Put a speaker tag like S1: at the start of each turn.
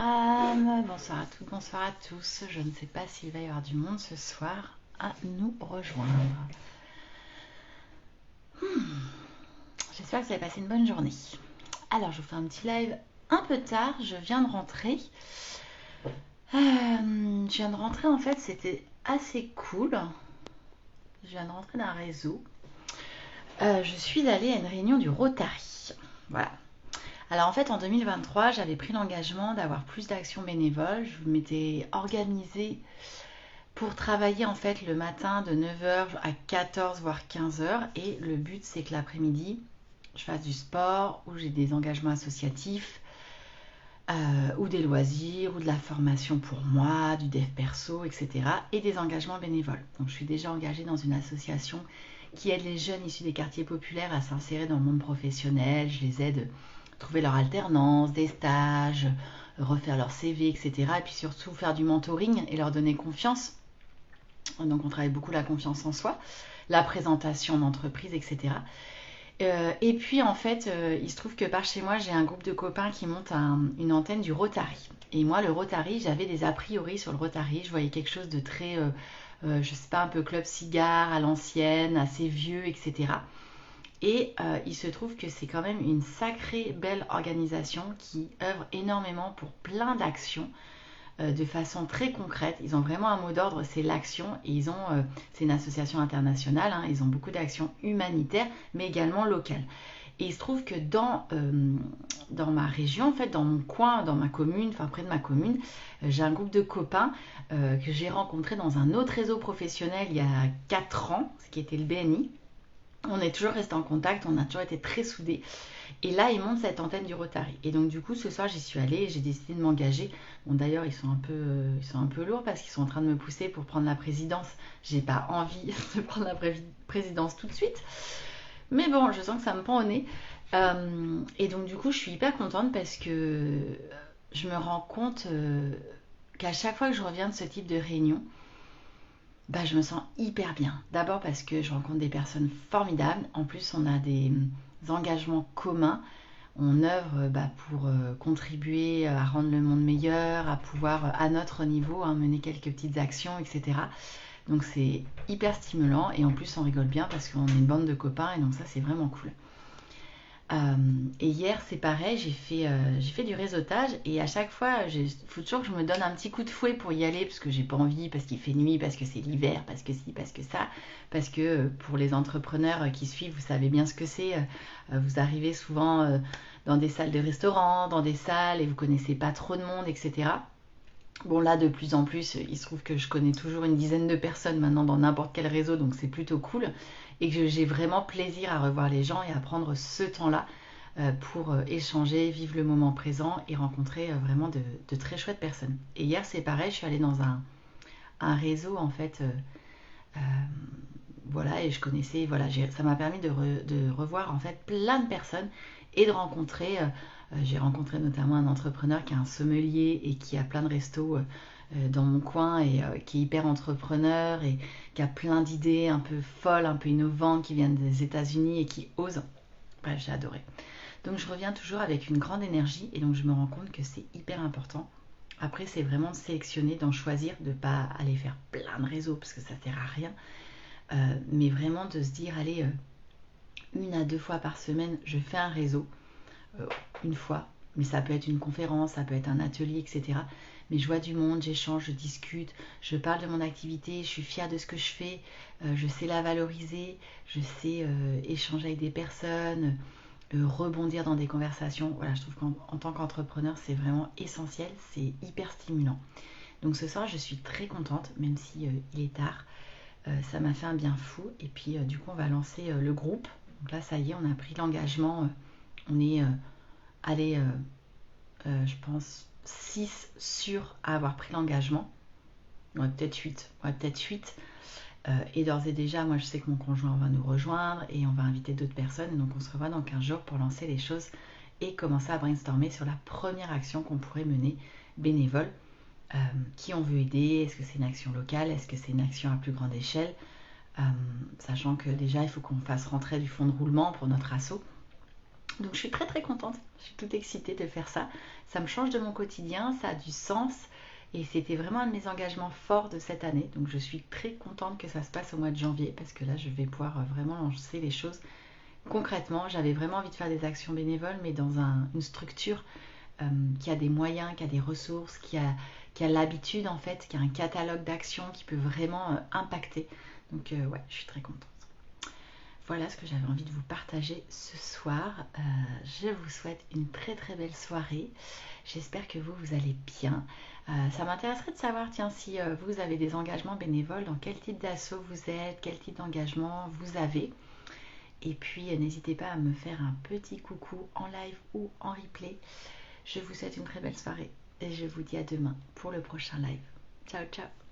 S1: Bonsoir à toutes, bonsoir à tous. Je ne sais pas s'il va y avoir du monde ce soir à nous rejoindre. J'espère que vous avez passé une bonne journée. Alors, je vous fais un petit live un peu tard. Je viens de rentrer. En fait, c'était assez cool. Je viens de rentrer d'un réseau. Je suis allée à une réunion du Rotary. Voilà. Alors en fait, en 2023, j'avais pris l'engagement d'avoir plus d'actions bénévoles. Je m'étais organisée pour travailler en fait le matin de 9h à 14 voire 15h. Et le but, c'est que l'après-midi, je fasse du sport ou j'ai des engagements associatifs ou des loisirs ou de la formation pour moi, du dev perso, etc. et des engagements bénévoles. Donc je suis déjà engagée dans une association qui aide les jeunes issus des quartiers populaires à s'insérer dans le monde professionnel. Je les aide à trouver leur alternance, des stages, refaire leur CV, etc. Et puis surtout faire du mentoring et leur donner confiance. Donc on travaille beaucoup la confiance en soi, la présentation d'entreprise, etc. Et puis en fait, il se trouve que par chez moi, j'ai un groupe de copains qui monte une antenne du Rotary. Et moi, le Rotary, j'avais des a priori sur le Rotary. Je voyais quelque chose de très, je sais pas, un peu club cigare à l'ancienne, assez vieux, etc. Et il se trouve que c'est quand même une sacrée belle organisation qui œuvre énormément pour plein d'actions de façon très concrète. Ils ont vraiment un mot d'ordre, c'est l'action. Et c'est une association internationale, hein, ils ont beaucoup d'actions humanitaires, mais également locales. Et il se trouve que dans ma région, en fait, dans mon coin, dans ma commune, enfin près de ma commune, j'ai un groupe de copains que j'ai rencontré dans un autre réseau professionnel il y a 4 ans, ce qui était le BNI. On est toujours resté en contact, on a toujours été très soudés. Et là, ils montent cette antenne du Rotary. Et donc, du coup, ce soir, j'y suis allée et j'ai décidé de m'engager. Bon, d'ailleurs, ils sont un peu lourds parce qu'ils sont en train de me pousser pour prendre la présidence. J'ai pas envie de prendre la présidence tout de suite. Mais bon, je sens que ça me pend au nez. Et donc, du coup, je suis hyper contente parce que je me rends compte qu'à chaque fois que je reviens de ce type de réunion, bah, je me sens hyper bien. D'abord parce que je rencontre des personnes formidables. En plus, on a des engagements communs. On œuvre pour contribuer à rendre le monde meilleur, à pouvoir, à notre niveau, hein, mener quelques petites actions, etc. Donc c'est hyper stimulant et en plus on rigole bien parce qu'on est une bande de copains et donc ça c'est vraiment cool. Et hier, c'est pareil, j'ai fait du réseautage et à chaque fois, il faut toujours que je me donne un petit coup de fouet pour y aller parce que j'ai pas envie, parce qu'il fait nuit, parce que c'est l'hiver, parce que ci, parce que ça, parce que pour les entrepreneurs qui suivent, vous savez bien ce que c'est. Vous arrivez souvent dans des salles de restaurant, dans des salles et vous connaissez pas trop de monde, etc. Bon là, de plus en plus, il se trouve que je connais toujours une dizaine de personnes maintenant dans n'importe quel réseau, donc c'est plutôt cool. Et que j'ai vraiment plaisir à revoir les gens et à prendre ce temps-là pour échanger, vivre le moment présent et rencontrer vraiment de très chouettes personnes. Et hier, c'est pareil, je suis allée dans un réseau en fait, euh, voilà, et je connaissais, voilà, ça m'a permis de revoir en fait plein de personnes et de rencontrer. J'ai rencontré notamment un entrepreneur qui est un sommelier et qui a plein de restos dans mon coin et qui est hyper entrepreneur et qui a plein d'idées un peu folles, un peu innovantes, qui viennent des États-Unis et qui osent. Bref, j'ai adoré. Donc je reviens toujours avec une grande énergie et donc je me rends compte que c'est hyper important. Après, c'est vraiment de sélectionner, d'en choisir, de ne pas aller faire plein de réseaux parce que ça sert à rien. Mais vraiment de se dire, allez, 1 à 2 fois par semaine, je fais un réseau, euh, une fois. Mais ça peut être une conférence, ça peut être un atelier, etc. Mais je vois du monde, j'échange, je discute, je parle de mon activité, je suis fière de ce que je fais, je sais la valoriser, je sais échanger avec des personnes, rebondir dans des conversations. Voilà, je trouve qu'en tant qu'entrepreneur, c'est vraiment essentiel, c'est hyper stimulant. Donc ce soir, je suis très contente, même si il est tard. Ça m'a fait un bien fou. Et puis du coup, on va lancer le groupe. Donc là, ça y est, on a pris l'engagement. On est allé, je pense, 6 sûrs à avoir pris l'engagement. Ouais, peut-être 8. Ouais, peut-être 8. Et d'ores et déjà, moi, je sais que mon conjoint va nous rejoindre et on va inviter d'autres personnes. Et donc, on se revoit dans 15 jours pour lancer les choses et commencer à brainstormer sur la première action qu'on pourrait mener bénévole. Qui on veut aider? Est-ce que c'est une action locale? Est-ce que c'est une action à plus grande échelle? Sachant que déjà, il faut qu'on fasse rentrer du fonds de roulement pour notre asso. Donc je suis très très contente, je suis toute excitée de faire ça. Ça me change de mon quotidien, ça a du sens et c'était vraiment un de mes engagements forts de cette année. Donc je suis très contente que ça se passe au mois de janvier parce que là je vais pouvoir vraiment lancer les choses concrètement. J'avais vraiment envie de faire des actions bénévoles mais dans une structure qui a des moyens, qui a des ressources, qui a l'habitude en fait, qui a un catalogue d'actions qui peut vraiment impacter. Donc ouais, je suis très contente. Voilà ce que j'avais envie de vous partager ce soir. Je vous souhaite une très très belle soirée. J'espère que vous allez bien. Ça m'intéresserait de savoir, tiens, si vous avez des engagements bénévoles, dans quel type d'assaut vous êtes, quel type d'engagement vous avez. Et puis n'hésitez pas à me faire un petit coucou en live ou en replay. Je vous souhaite une très belle soirée et je vous dis à demain pour le prochain live. Ciao ciao.